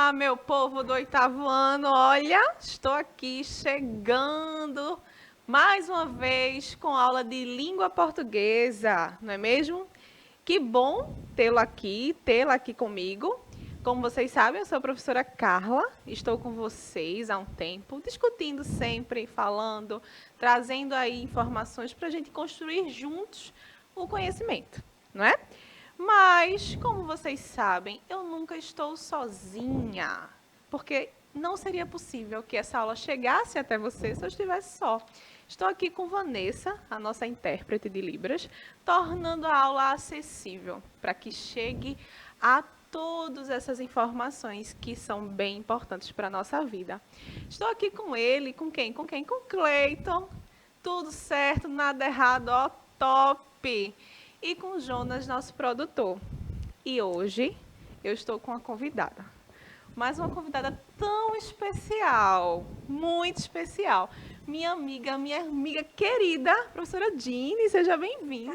Olá, meu povo do oitavo ano. Olha, estou aqui chegando mais uma vez com aula de língua portuguesa, não é mesmo? Que bom tê-la aqui comigo. Como vocês sabem, eu sou a professora Carla, estou com vocês há um tempo, discutindo sempre, falando, trazendo aí informações para a gente construir juntos o conhecimento, não é? Mas, como vocês sabem, eu nunca estou sozinha, porque não seria possível que essa aula chegasse até você se eu estivesse só. Estou aqui com Vanessa, a nossa intérprete de Libras, tornando a aula acessível para que chegue a todas essas informações que são bem importantes para a nossa vida. Estou aqui com ele, com quem? Com quem? Com Cleiton. Tudo certo, nada errado, ó, top! E com o Jonas, nosso produtor. E hoje eu estou com uma convidada. Mas uma convidada tão especial, muito especial. Minha amiga querida, professora Jeanne, seja bem-vinda.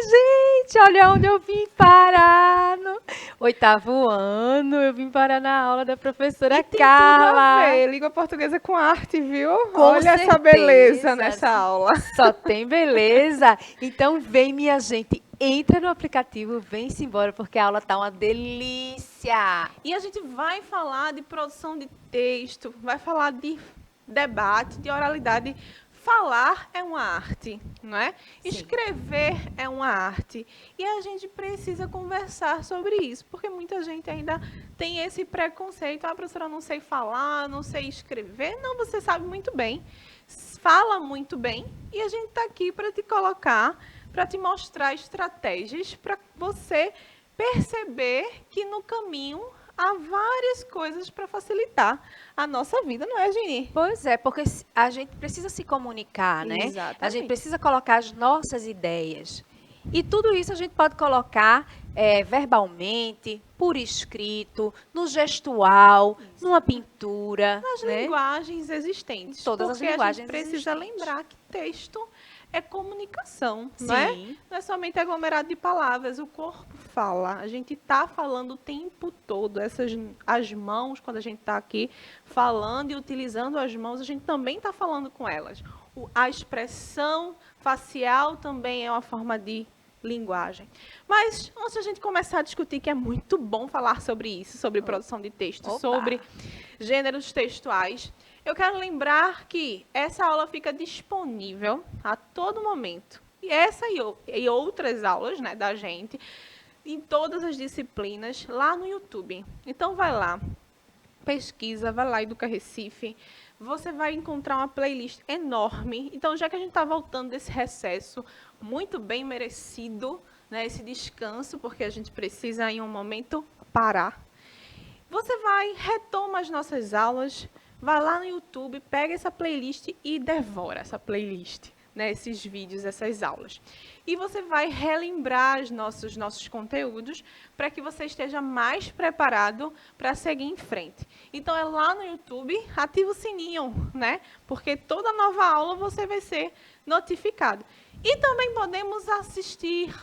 Gente, olha onde eu vim parar no oitavo ano. Eu vim parar na aula da professora E tem tudo a Carla. ver, língua portuguesa com arte, viu? Com Olha essa beleza certeza, nessa aula. só tem beleza. Então vem, minha gente, entra no aplicativo, vem-se embora, porque a aula tá uma delícia. E a gente vai falar de produção de texto, vai falar de debate, de oralidade. Falar é uma arte, não é? Sim. Escrever é uma arte. E a gente precisa conversar sobre isso, porque muita gente ainda tem esse preconceito. Ah, professora, eu não sei falar, não sei escrever. Não, você sabe muito bem, fala muito bem. E a gente está aqui para te colocar, para te mostrar estratégias para você perceber que no caminho há várias coisas para facilitar a nossa vida, não é, Gini? Pois é, porque a gente precisa se comunicar, né? A gente Exatamente. precisa colocar as nossas ideias. E tudo isso a gente pode colocar verbalmente, por escrito, no gestual, numa pintura, Nas né? linguagens existentes. Em todas as Porque a linguagens gente precisa existentes. lembrar que texto é comunicação, não é? Sim. Não é somente aglomerado de palavras, o corpo fala. A gente está falando o tempo todo. As mãos, quando a gente está aqui falando e utilizando as mãos, a gente também está falando com elas. A expressão facial também é uma forma de linguagem. Mas antes de a gente começar a discutir, que é muito bom falar sobre isso, sobre produção de texto, Opa. sobre gêneros textuais, eu quero lembrar que essa aula fica disponível a todo momento. E essa e outras aulas, né, da gente, em todas as disciplinas, lá no YouTube. Então, vai lá, pesquisa, vai lá, Educa Recife. Você vai encontrar uma playlist enorme. Então, já que a gente está voltando desse recesso, muito bem merecido, né, esse descanso, porque a gente precisa, em um momento, parar. Você vai, retoma as nossas aulas, vai lá no YouTube, pega essa playlist e devora essa playlist, né, esses vídeos, essas aulas. E você vai relembrar os nossos conteúdos para que você esteja mais preparado para seguir em frente. Então, é lá no YouTube, ativa o sininho, né? Porque toda nova aula você vai ser notificado. E também podemos assistir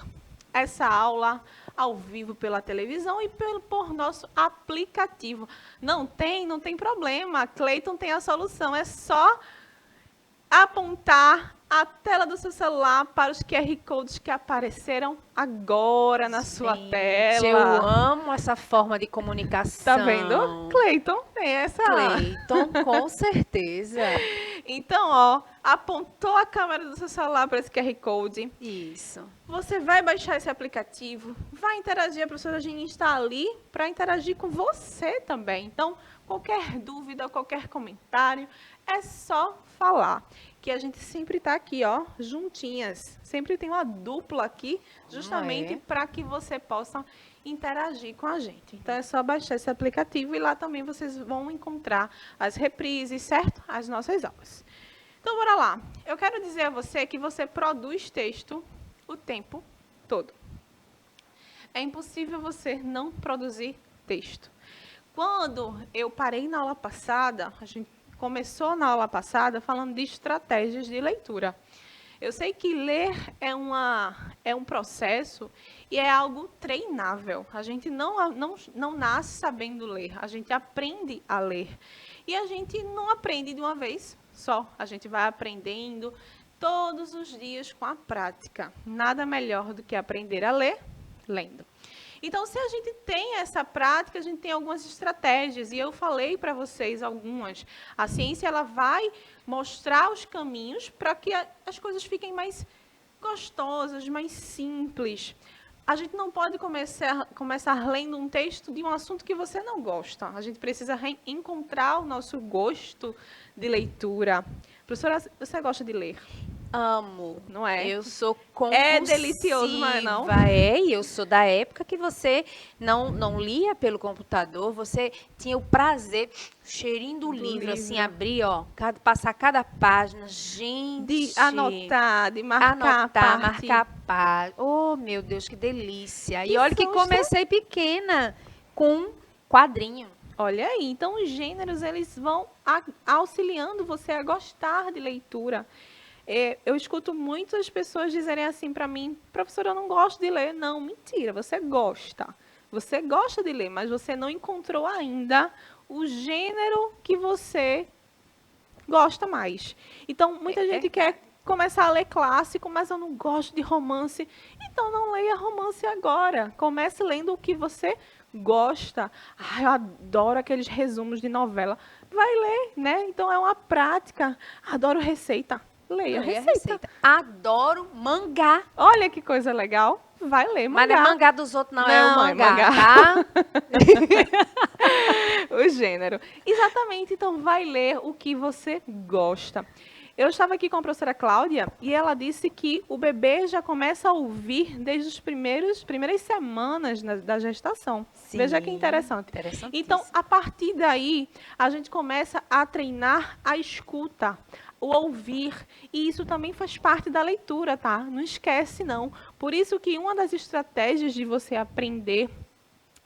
essa aula ao vivo pela televisão e por nosso aplicativo. Não tem problema. Cleiton tem a solução. É só apontar a tela do seu celular para os QR Codes que apareceram agora na sua tela. Eu amo essa forma de comunicação. Tá vendo? Cleiton tem essa. Cleiton, com certeza. Então, ó, apontou a câmera do seu celular para esse QR Code. Isso. Você vai baixar esse aplicativo, vai interagir, a professora Gini está ali para interagir com você também. Então, qualquer dúvida, qualquer comentário, é só falar. Que a gente sempre está aqui, ó, juntinhas. Sempre tem uma dupla aqui, justamente para que você possa interagir com a gente. Então, é só baixar esse aplicativo e lá também vocês vão encontrar as reprises, certo? As nossas aulas. Então, bora lá. Eu quero dizer a você que você produz texto o tempo todo. É impossível você não produzir texto. Quando eu parei na aula passada, a gente começou na aula passada falando de estratégias de leitura. Eu sei que ler é é um processo e é algo treinável. A gente não nasce sabendo ler, a gente aprende a ler. E a gente não aprende de uma vez só, a gente vai aprendendo todos os dias com a prática. Nada melhor do que aprender a ler lendo. Então, se a gente tem essa prática, a gente tem algumas estratégias, e eu falei para vocês algumas. A ciência ela vai mostrar os caminhos para que as coisas fiquem mais gostosas, mais simples. A gente não pode começar lendo um texto de um assunto que você não gosta. A gente precisa encontrar o nosso gosto de leitura. Professora, você gosta de ler? Amo. Não é? Eu sou compulsiva. É delicioso, não é não? E eu sou da época que você não lia pelo computador, você tinha o prazer, o cheirinho do livro, assim, abrir, ó, passar cada página, gente. De anotar, de marcar a parte. Marcar a página. Oh, meu Deus, que delícia. E Que olha que susto. comecei pequena, com quadrinho. Olha aí, então os gêneros, eles vão auxiliando você a gostar de leitura. Eu escuto muitas pessoas dizerem assim para mim, professora, eu não gosto de ler. Não, mentira, você gosta. Você gosta de ler, mas você não encontrou ainda o gênero que você gosta mais. Então, muita gente quer começar a ler clássico, mas eu não gosto de romance. Então, não leia romance agora. Comece lendo o que você gosta. Ai, eu adoro aqueles resumos de novela. Vai ler, né? Então, é uma prática. Adoro receita. Leia receita. Adoro mangá. Olha que coisa legal. Vai ler mangá. Mas não é mangá dos outros, não é o mangá, mangá. tá? O gênero. Exatamente. Então, vai ler o que você gosta. Eu estava aqui com a professora Cláudia e ela disse que o bebê já começa a ouvir desde as primeiras semanas da gestação. Sim, veja que interessante. Então, a partir daí, a gente começa a treinar a escuta, o ouvir, e isso também faz parte da leitura, tá? Não esquece, não. Por isso que uma das estratégias de você aprender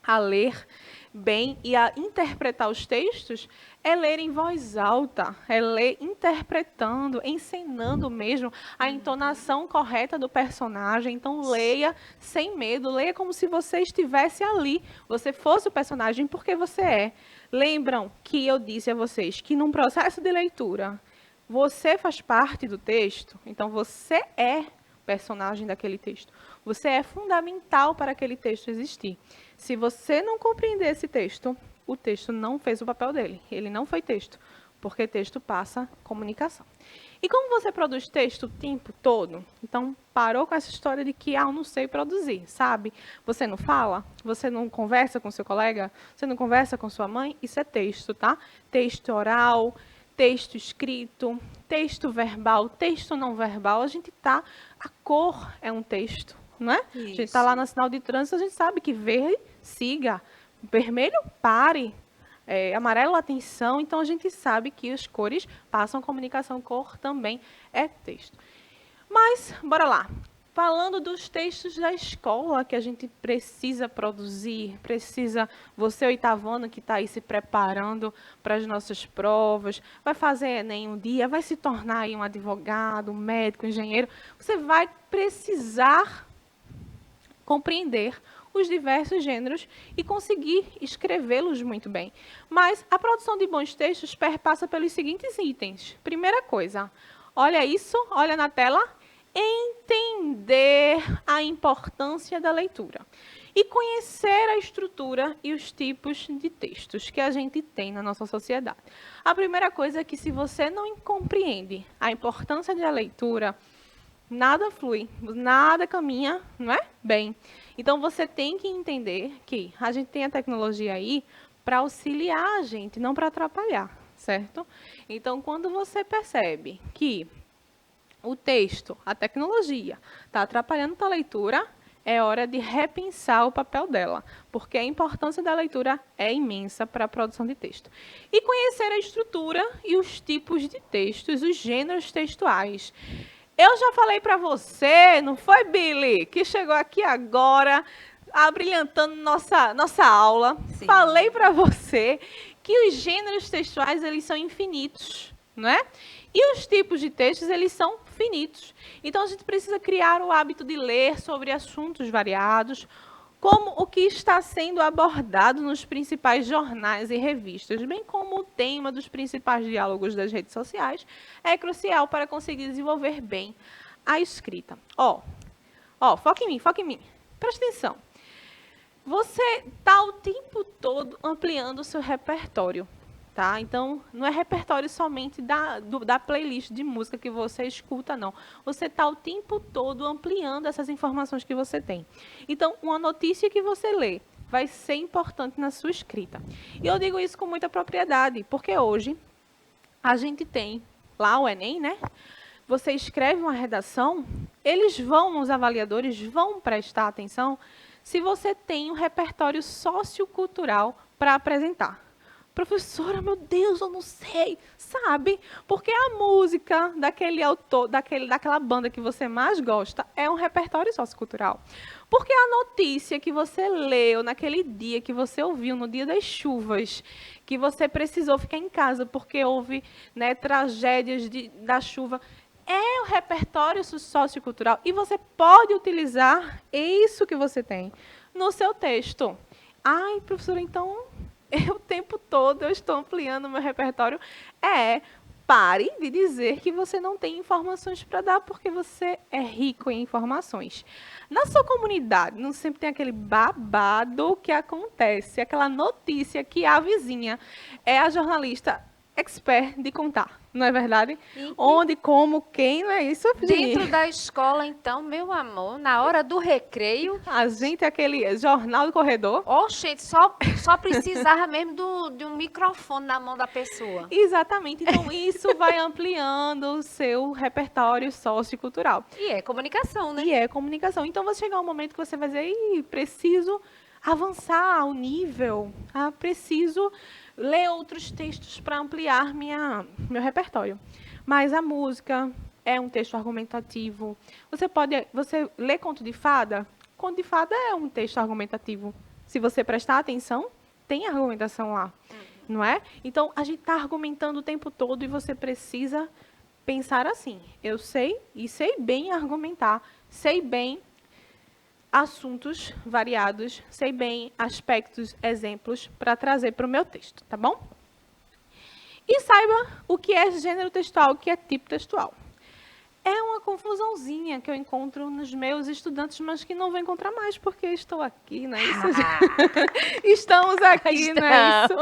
a ler bem e a interpretar os textos é ler em voz alta, é ler interpretando, encenando mesmo a entonação correta do personagem. Então, leia sem medo, leia como se você estivesse ali, você fosse o personagem, porque você é. Lembram que eu disse a vocês que num processo de leitura, você faz parte do texto, então você é personagem daquele texto. Você é fundamental para aquele texto existir. Se você não compreender esse texto, o texto não fez o papel dele. Ele não foi texto, porque texto passa comunicação. E como você produz texto o tempo todo, então parou com essa história de que eu não sei produzir, sabe? Você não fala, você não conversa com seu colega, você não conversa com sua mãe, isso é texto, tá? Texto oral, texto escrito, texto verbal, texto não verbal, a cor é um texto, não é? Isso. A gente está lá no sinal de trânsito, a gente sabe que verde, siga, vermelho, pare, amarelo, atenção, então a gente sabe que as cores passam comunicação, cor também é texto. Mas, bora lá. Falando dos textos da escola que a gente precisa produzir, você oitavano que está aí se preparando para as nossas provas, vai fazer Enem um dia, vai se tornar aí um advogado, um médico, um engenheiro, você vai precisar compreender os diversos gêneros e conseguir escrevê-los muito bem. Mas a produção de bons textos perpassa pelos seguintes itens. Primeira coisa, olha isso, olha na tela, entender a importância da leitura e conhecer a estrutura e os tipos de textos que a gente tem na nossa sociedade. A primeira coisa é que se você não compreende a importância da leitura, nada flui, nada caminha, não é? Bem, então você tem que entender que a gente tem a tecnologia aí para auxiliar a gente, não para atrapalhar, certo? Então, quando você percebe que o texto, a tecnologia, está atrapalhando a leitura, é hora de repensar o papel dela, porque a importância da leitura é imensa para a produção de texto. E conhecer a estrutura e os tipos de textos, os gêneros textuais. Eu já falei para você, não foi, Billy, que chegou aqui agora, abrilhantando nossa aula. Sim. Falei para você que os gêneros textuais, eles são infinitos. não é? E os tipos de textos, eles são finitos. Então, a gente precisa criar o hábito de ler sobre assuntos variados, como o que está sendo abordado nos principais jornais e revistas, bem como o tema dos principais diálogos das redes sociais, é crucial para conseguir desenvolver bem a escrita. Foca em mim. Presta atenção. Você está o tempo todo ampliando o seu repertório. Tá? Então, não é repertório somente da playlist de música que você escuta, não. Você está o tempo todo ampliando essas informações que você tem. Então, uma notícia que você lê vai ser importante na sua escrita. E eu digo isso com muita propriedade, porque hoje a gente tem lá o Enem, né? Você escreve uma redação, os avaliadores vão prestar atenção se você tem um repertório sociocultural para apresentar. Professora, meu Deus, eu não sei, sabe? Porque a música daquele autor, daquela banda que você mais gosta é um repertório sociocultural. Porque a notícia que você leu naquele dia, que você ouviu no dia das chuvas, que você precisou ficar em casa porque houve, né, tragédias da chuva, é o repertório sociocultural. E você pode utilizar isso que você tem no seu texto. Ai, professora, então o tempo todo eu estou ampliando o meu repertório. Pare de dizer que você não tem informações para dar, porque você é rico em informações. Na sua comunidade, não sempre tem aquele babado que acontece, aquela notícia que a vizinha é a jornalista expert de contar, não é verdade? Onde, como, quem, não é isso, Virginia? Dentro da escola, então, meu amor, na hora do recreio... A gente é aquele jornal do corredor. Gente, só precisava mesmo de um microfone na mão da pessoa. Exatamente. Então, isso vai ampliando o seu repertório sociocultural. E é comunicação, né? E é comunicação. Então, vai chegar um momento que você vai dizer, preciso avançar o nível, preciso ler outros textos para ampliar meu repertório. Mas a música é um texto argumentativo. Você lê conto de fada? Conto de fada é um texto argumentativo. Se você prestar atenção, tem argumentação lá, não é? Então, a gente está argumentando o tempo todo e você precisa pensar assim, eu sei e sei bem argumentar, sei bem assuntos variados, sei bem aspectos, exemplos para trazer para o meu texto, tá bom? E saiba o que é gênero textual, o que é tipo textual. É uma confusãozinha que eu encontro nos meus estudantes, mas que não vou encontrar mais, porque estou aqui, não é isso? Estamos aqui, não é isso?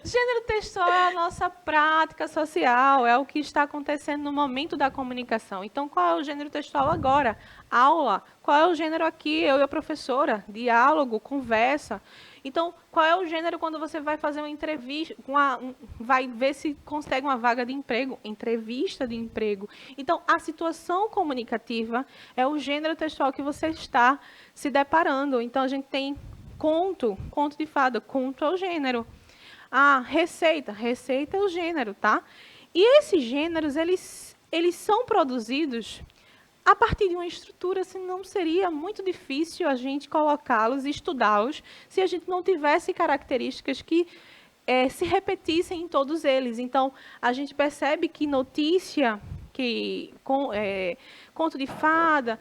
Gênero textual é a nossa prática social, é o que está acontecendo no momento da comunicação. Então, qual é o gênero textual agora? Aula. Qual é o gênero aqui? Eu e a professora? Diálogo, conversa. Então, qual é o gênero quando você vai fazer uma entrevista, vai ver se consegue uma vaga de emprego? Entrevista de emprego. Então, a situação comunicativa é o gênero textual que você está se deparando. Então, a gente tem conto de fada, conto é o gênero. Receita é o gênero, tá? E esses gêneros, eles são produzidos a partir de uma estrutura, senão seria muito difícil a gente colocá-los e estudá-los se a gente não tivesse características que se repetissem em todos eles. Então, a gente percebe que notícia, conto de fada,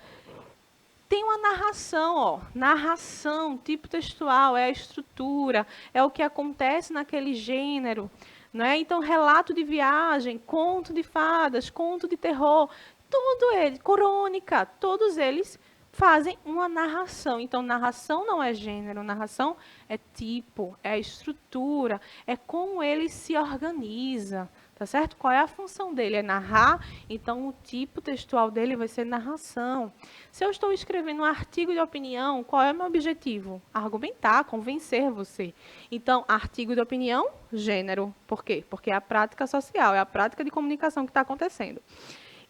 tem uma narração, narração, tipo textual, é a estrutura, é o que acontece naquele gênero. Não é? Então, relato de viagem, conto de fadas, conto de terror, tudo ele, crônica, todos eles fazem uma narração. Então, narração não é gênero, narração é tipo, é estrutura, é como ele se organiza, tá certo? Qual é a função dele? É narrar, então o tipo textual dele vai ser narração. Se eu estou escrevendo um artigo de opinião, qual é o meu objetivo? Argumentar, convencer você. Então, artigo de opinião, gênero. Por quê? Porque é a prática social, é a prática de comunicação que está acontecendo.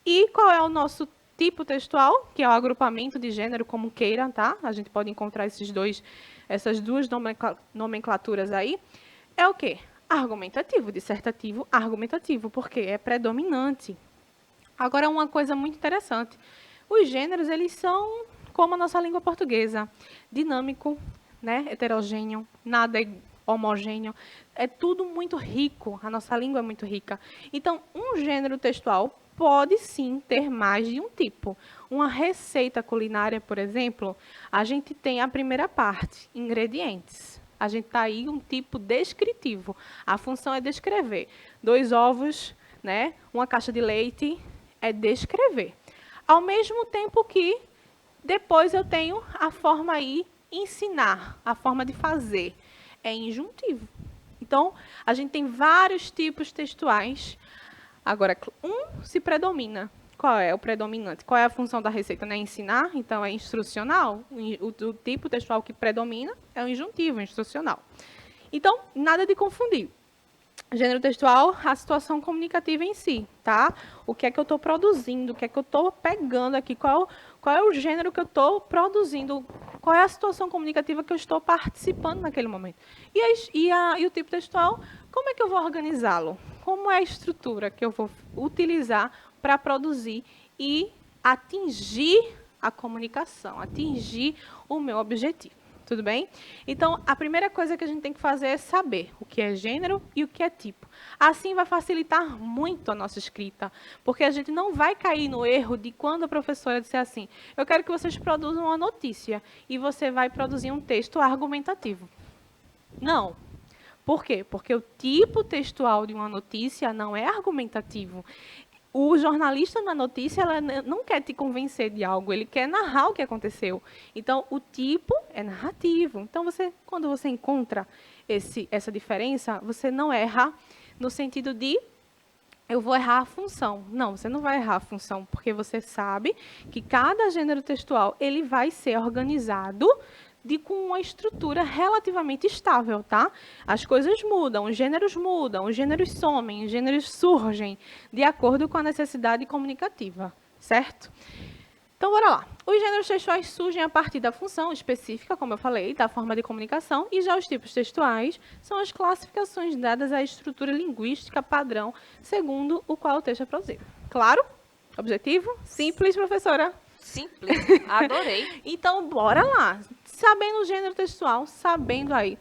E qual é o nosso tipo textual, que é o agrupamento de gênero, como queira, tá? A gente pode encontrar essas duas nomenclaturas aí. É o quê? Argumentativo, dissertativo, argumentativo, porque é predominante. Agora, uma coisa muito interessante. Os gêneros, eles são como a nossa língua portuguesa. Dinâmico, né? Heterogêneo, nada é homogêneo. é tudo muito rico, a nossa língua é muito rica. Então, um gênero textual pode sim ter mais de um tipo. Uma receita culinária, por exemplo, a gente tem a primeira parte, ingredientes. A gente está aí um tipo descritivo. A função é descrever. 2 ovos, né? Uma caixa de leite, é descrever. Ao mesmo tempo que depois eu tenho a forma aí, ensinar, a forma de fazer. É injuntivo. Então, a gente tem vários tipos textuais. Agora, um se predomina. Qual é o predominante? Qual é a função da receita? Não é ensinar, então é instrucional. O tipo textual que predomina é o injuntivo, instrucional. Então, nada de confundir. Gênero textual, a situação comunicativa em si, tá? O que é que eu estou produzindo, o que é que eu estou pegando aqui, qual é o gênero que eu estou produzindo, qual é a situação comunicativa que eu estou participando naquele momento. E o tipo textual, como é que eu vou organizá-lo? Como é a estrutura que eu vou utilizar para produzir e atingir a comunicação, atingir o meu objetivo? Tudo bem? Então, a primeira coisa que a gente tem que fazer é saber o que é gênero e o que é tipo. Assim vai facilitar muito a nossa escrita, porque a gente não vai cair no erro de quando a professora disser assim, eu quero que vocês produzam uma notícia, e você vai produzir um texto argumentativo. Não. Por quê? Porque o tipo textual de uma notícia não é argumentativo. O jornalista na notícia, ela não quer te convencer de algo, ele quer narrar o que aconteceu. Então, o tipo é narrativo. Então, quando você encontra essa diferença, você não erra no sentido de eu vou errar a função. Não, você não vai errar a função, porque você sabe que cada gênero textual ele vai ser organizado com uma estrutura relativamente estável, tá? As coisas mudam, os gêneros somem, os gêneros surgem de acordo com a necessidade comunicativa, certo? Então, bora lá. Os gêneros textuais surgem a partir da função específica, como eu falei, da forma de comunicação, e já os tipos textuais são as classificações dadas à estrutura linguística padrão, segundo o qual o texto é produzido. Claro? Objetivo? Simples, professora? Simples, adorei. Então, bora lá. Sabendo o gênero textual, sabendo aí.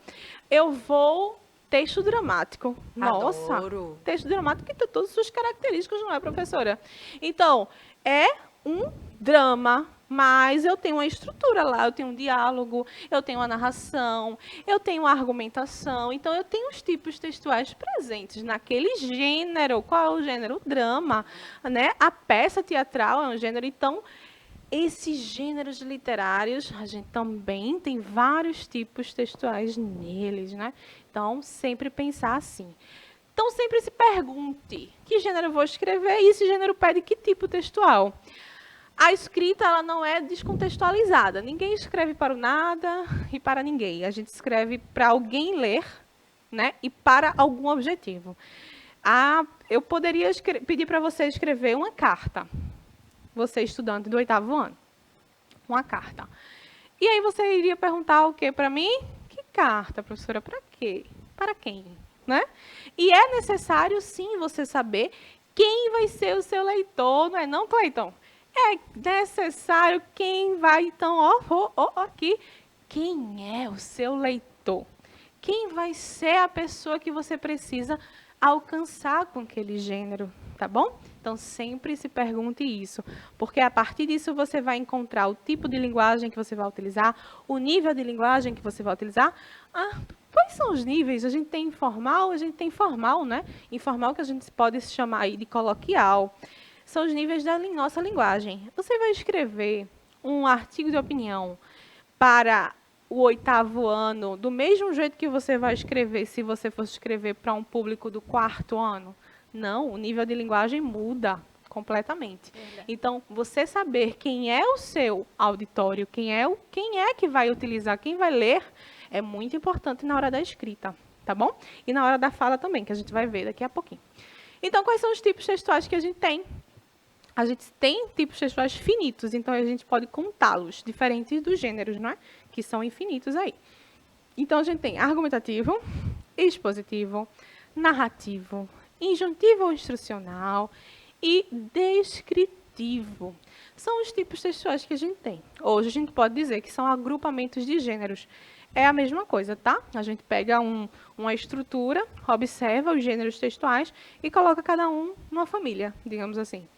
Eu vou... Texto dramático. Nossa, Adoro. Texto dramático que tem todas as suas características, não é, professora? Então, é um drama, mas eu tenho uma estrutura lá, eu tenho um diálogo, eu tenho uma narração, eu tenho uma argumentação. Então, eu tenho os tipos textuais presentes naquele gênero. Qual é o gênero? O drama, né? A peça teatral é um gênero, então... Esses gêneros literários, a gente também tem vários tipos textuais neles, né? Então, sempre pensar assim. Então, sempre se pergunte, que gênero eu vou escrever e esse gênero pede que tipo textual? A escrita ela não é descontextualizada. Ninguém escreve para o nada e para ninguém. A gente escreve para alguém ler, né? E para algum objetivo. Eu poderia pedir para você escrever uma carta. Você estudante do 8º ano, uma carta. E aí você iria perguntar o quê para mim? Que carta, professora? Para quê? Para quem? Né? E é necessário, sim, você saber quem vai ser o seu leitor, não é não, Cleiton? É necessário quem vai, então, aqui, quem é o seu leitor? Quem vai ser a pessoa que você precisa alcançar com aquele gênero, tá bom? Então, sempre se pergunte isso, porque a partir disso você vai encontrar o tipo de linguagem que você vai utilizar, o nível de linguagem que você vai utilizar. Quais são os níveis? A gente tem informal, a gente tem formal, né? Informal que a gente pode chamar aí de coloquial. São os níveis da nossa linguagem. Você vai escrever um artigo de opinião para o 8º ano, do mesmo jeito que você vai escrever se você fosse escrever para um público do 4º ano? Não, o nível de linguagem muda completamente. Verdade. Então, você saber quem é o seu auditório, quem é que vai utilizar, quem vai ler, é muito importante na hora da escrita, tá bom? E na hora da fala também, que a gente vai ver daqui a pouquinho. Então, quais são os tipos textuais que a gente tem? A gente tem tipos textuais finitos, então a gente pode contá-los, diferentes dos gêneros, não é? Que são infinitos aí. Então, a gente tem argumentativo, expositivo, narrativo, injuntivo ou instrucional e descritivo. São os tipos textuais que a gente tem. Hoje a gente pode dizer que são agrupamentos de gêneros. É a mesma coisa, tá? A gente pega uma estrutura, observa os gêneros textuais e coloca cada um numa família, digamos assim.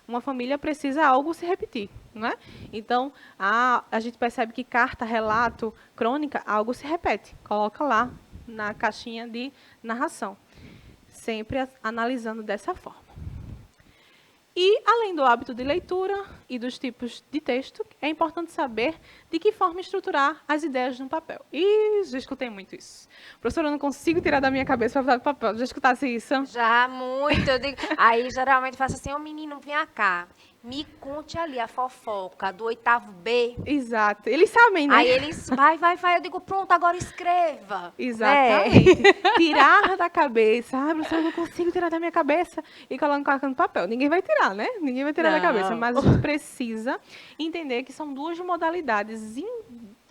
Uma família precisa algo se repetir, não é? Então, a gente percebe que carta, relato, crônica, algo se repete. Coloca lá na caixinha de narração, sempre analisando dessa forma. E, além do hábito de leitura e dos tipos de texto, é importante saber de que forma estruturar as ideias no papel. E já escutei muito isso. Professora, eu não consigo tirar da minha cabeça para falar do papel. Já escutasse isso? Já muito. Eu digo, aí geralmente faço assim, ô menino, vem cá. Me conte ali a fofoca do 8º B. Exato. Eles sabem, né? Aí eles, vai. Eu digo, pronto, agora escreva. Exatamente. Tirar da cabeça. Ah, professora, eu não consigo tirar da minha cabeça. E colocar no papel. Ninguém vai tirar, né? Ninguém vai tirar da cabeça. Mas a gente precisa entender que são duas modalidades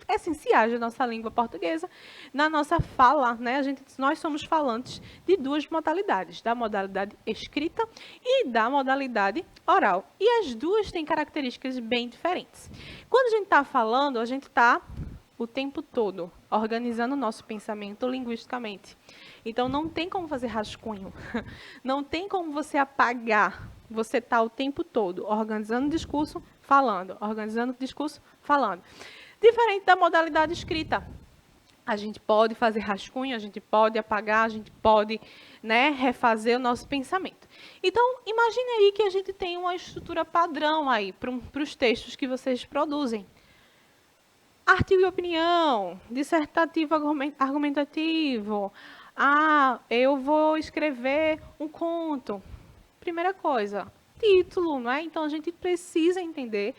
essenciais da nossa língua portuguesa. Na nossa fala, né? Nós somos falantes de duas modalidades. Da modalidade escrita e da modalidade oral. E as duas têm características bem diferentes. Quando a gente está falando, a gente está o tempo todo organizando o nosso pensamento linguisticamente. Então, não tem como fazer rascunho. Não tem como você apagar. Você está o tempo todo organizando o discurso, falando. Organizando o discurso, falando. Diferente da modalidade escrita. A gente pode fazer rascunho, a gente pode apagar, a gente pode, né, refazer o nosso pensamento. Então, imagine aí que a gente tem uma estrutura padrão aí para os textos que vocês produzem. Artigo de opinião, dissertativo argumentativo. Eu vou escrever um conto. Primeira coisa, título, não é? Então, a gente precisa entender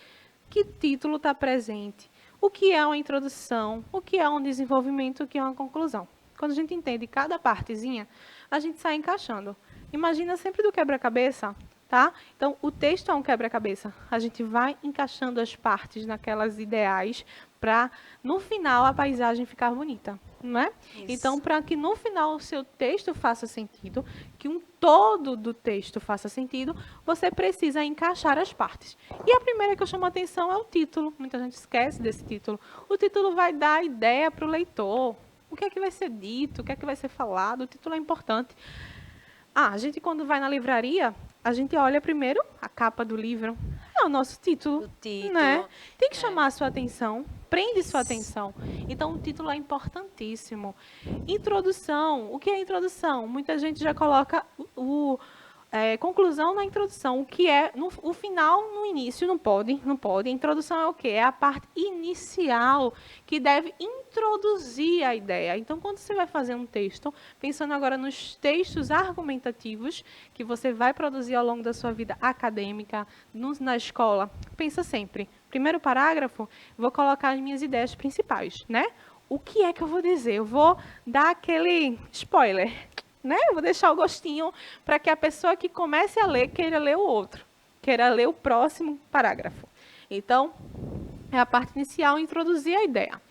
que título está presente. O que é uma introdução, o que é um desenvolvimento, o que é uma conclusão. Quando a gente entende cada partezinha, a gente sai encaixando. Imagina sempre do quebra-cabeça, tá? Então, o texto é um quebra-cabeça. A gente vai encaixando as partes naquelas ideais para, no final, a paisagem ficar bonita, não é? Isso. Então, para que no final o seu texto faça sentido, que um todo do texto faça sentido, você precisa encaixar as partes. E a primeira que eu chamo a atenção é o título. Muita gente esquece desse título. O título vai dar a ideia para o leitor. O que é que vai ser dito, o que é que vai ser falado. O título é importante. A gente, quando vai na livraria, a gente olha primeiro a capa do livro. É o nosso título. O título. Né? Tem que chamar a sua atenção, prende sua atenção. Então, o título é importantíssimo. Introdução. O que é introdução? Muita gente já coloca conclusão na introdução. O que é o final no início? Não pode. A introdução é o quê? É a parte inicial que deve introduzir a ideia. Então, quando você vai fazer um texto, pensando agora nos textos argumentativos que você vai produzir ao longo da sua vida acadêmica, na escola, pensa sempre. Primeiro parágrafo, vou colocar as minhas ideias principais, né? O que é que eu vou dizer? Eu vou dar aquele spoiler, né? Eu vou deixar o gostinho para que a pessoa que comece a ler queira ler o outro, queira ler o próximo parágrafo. Então, é a parte inicial, introduzir a ideia.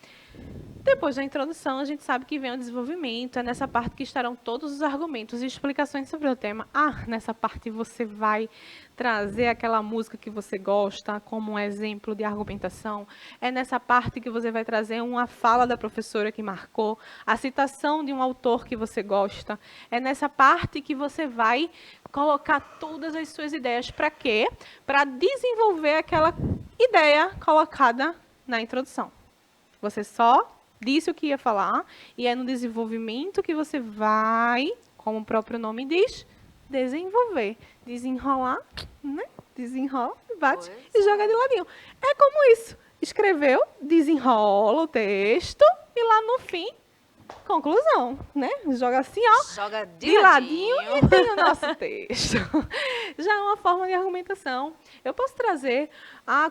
Depois da introdução, a gente sabe que vem o desenvolvimento, é nessa parte que estarão todos os argumentos e explicações sobre o tema. Nessa parte você vai trazer aquela música que você gosta como um exemplo de argumentação. É nessa parte que você vai trazer uma fala da professora que marcou, a citação de um autor que você gosta. É nessa parte que você vai colocar todas as suas ideias. Para quê? Para desenvolver aquela ideia colocada na introdução. Você só disse o que ia falar, e é no desenvolvimento que você vai, como o próprio nome diz, desenvolver. Desenrolar, né? Desenrola, bate e joga de ladinho. É como isso. Escreveu, desenrola o texto, e lá no fim, conclusão, né? Joga assim, ó. Joga de ladinho e tem o nosso texto. Já é uma forma de argumentação. Eu posso trazer,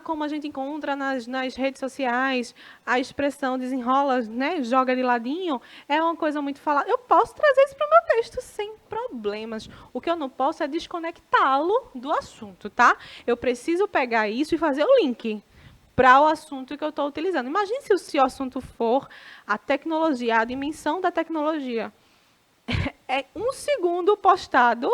como a gente encontra nas redes sociais, a expressão desenrola, né? Joga de ladinho, é uma coisa muito falada. Eu posso trazer isso para o meu texto sem problemas. O que eu não posso é desconectá-lo do assunto, tá? Eu preciso pegar isso e fazer o link para o assunto que eu estou utilizando. Imagine se o assunto for a tecnologia, a dimensão da tecnologia. É 1 segundo postado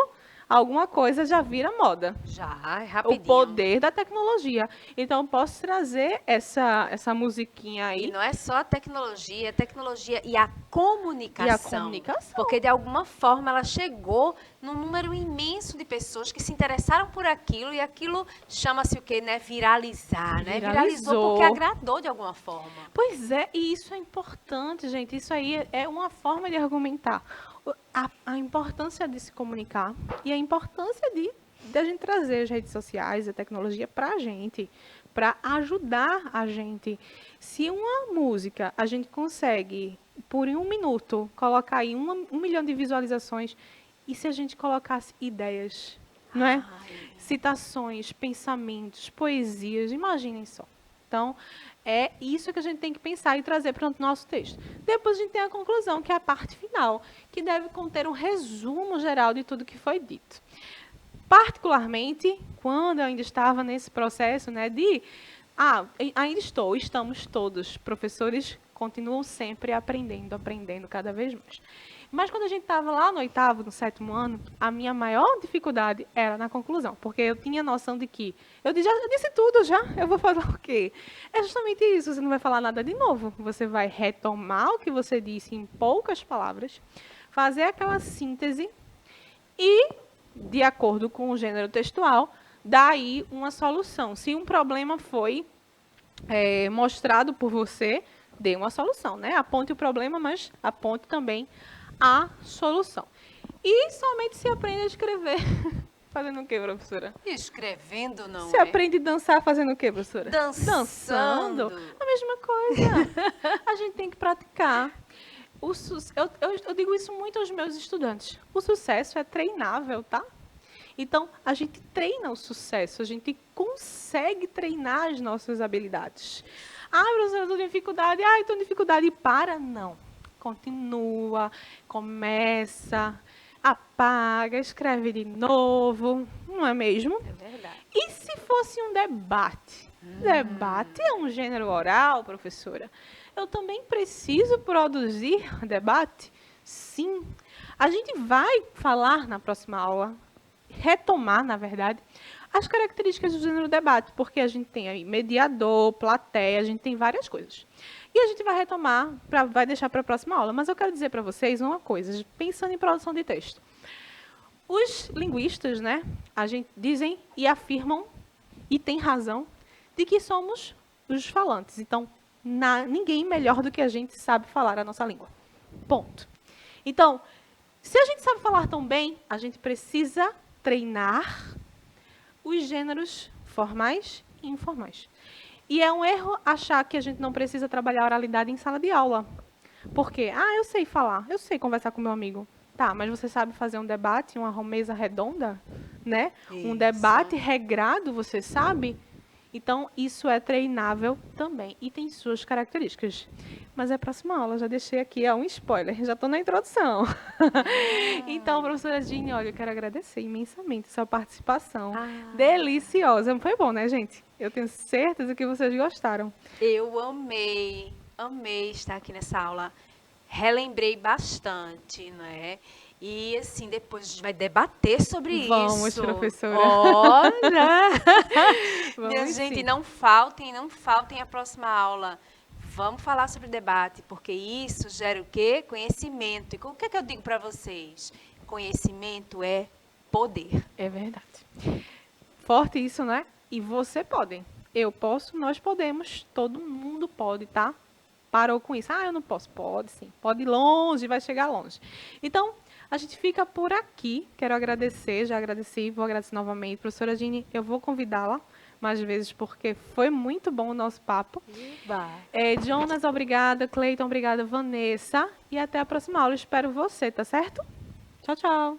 alguma coisa já vira moda. Já, é O rapidinho. poder da tecnologia. Então, eu posso trazer essa musiquinha E aí não é só a tecnologia e a comunicação. e a comunicação. Porque, de alguma forma, ela chegou num número imenso de pessoas que se interessaram por aquilo e aquilo chama-se o quê, né? Viralizar, né? Viralizou porque agradou de alguma forma. Pois é, e isso é importante, gente. Isso aí é uma forma de argumentar. A importância de se comunicar e a importância de a gente trazer as redes sociais, a tecnologia para a gente, para ajudar a gente. Se uma música a gente consegue, por 1 minuto, colocar aí 1 milhão de visualizações, e se a gente colocasse ideias, não é? Ai. Citações, pensamentos, poesias, imaginem só. Então, é isso que a gente tem que pensar e trazer para o nosso texto. Depois a gente tem a conclusão, que é a parte final, que deve conter um resumo geral de tudo que foi dito. Particularmente, quando eu ainda estava nesse processo, né, ainda estamos todos, professores continuam sempre aprendendo cada vez mais. Mas quando a gente estava lá no 8º, no 7º ano, a minha maior dificuldade era na conclusão, porque eu tinha noção de que eu disse tudo já, eu vou falar o quê? É justamente isso, você não vai falar nada de novo, você vai retomar o que você disse em poucas palavras, fazer aquela síntese e, de acordo com o gênero textual, dar aí uma solução. Se um problema foi mostrado por você, dê uma solução, né? Aponte o problema, mas aponte também a solução. E somente se aprende a escrever. Fazendo o quê, professora? Escrevendo não Se é? aprende a dançar fazendo o quê, professora? Dançando. A mesma coisa. A gente tem que praticar. Eu digo isso muito aos meus estudantes. O sucesso é treinável, tá? Então, a gente treina o sucesso, a gente consegue treinar as nossas habilidades. Ah, professora, estou em dificuldade. Ah, estou em dificuldade. Para, não. Continua, começa, apaga, escreve de novo, não é mesmo? É verdade. E se fosse um debate? Debate é um gênero oral, professora. Eu também preciso produzir debate? Sim. A gente vai falar na próxima aula, retomar, na verdade, as características do gênero debate, porque a gente tem aí mediador, plateia, a gente tem várias coisas. E a gente vai retomar, vai deixar para a próxima aula. Mas eu quero dizer para vocês uma coisa, pensando em produção de texto. Os linguistas, né, a gente dizem e afirmam, e tem razão, de que somos os falantes. Então, ninguém melhor do que a gente sabe falar a nossa língua. Ponto. Então, se a gente sabe falar tão bem, a gente precisa treinar os gêneros formais e informais. E é um erro achar que a gente não precisa trabalhar a oralidade em sala de aula. Porque, eu sei falar, eu sei conversar com meu amigo. Tá, mas você sabe fazer um debate, uma mesa redonda, né? Um debate regrado, você sabe? Então, isso é treinável também e tem suas características. Mas é a próxima aula, já deixei aqui um spoiler, já estou na introdução. Então, professora Gine, olha, eu quero agradecer imensamente a sua participação. Deliciosa. Foi bom, né, gente? Eu tenho certeza que vocês gostaram. Eu amei estar aqui nessa aula. Relembrei bastante, né? E, assim, depois a gente vai debater sobre isso. Vamos, professora. Olha! Minha Vamos, gente, sim. não faltem a próxima aula. Vamos falar sobre debate, porque isso gera o quê? Conhecimento. E o que é que eu digo para vocês? Conhecimento é poder. É verdade. Forte isso, né? E você pode. Eu posso, nós podemos, todo mundo pode, tá? Parou com isso. Eu não posso. Pode sim. Pode ir longe, vai chegar longe. Então, a gente fica por aqui. Quero agradecer, já agradeci, vou agradecer novamente. Professora Gine, eu vou convidá-la mais vezes, porque foi muito bom o nosso papo. Jonas, obrigada. Cleiton, obrigada. Vanessa. E até a próxima aula. Espero você, tá certo? Tchau, tchau.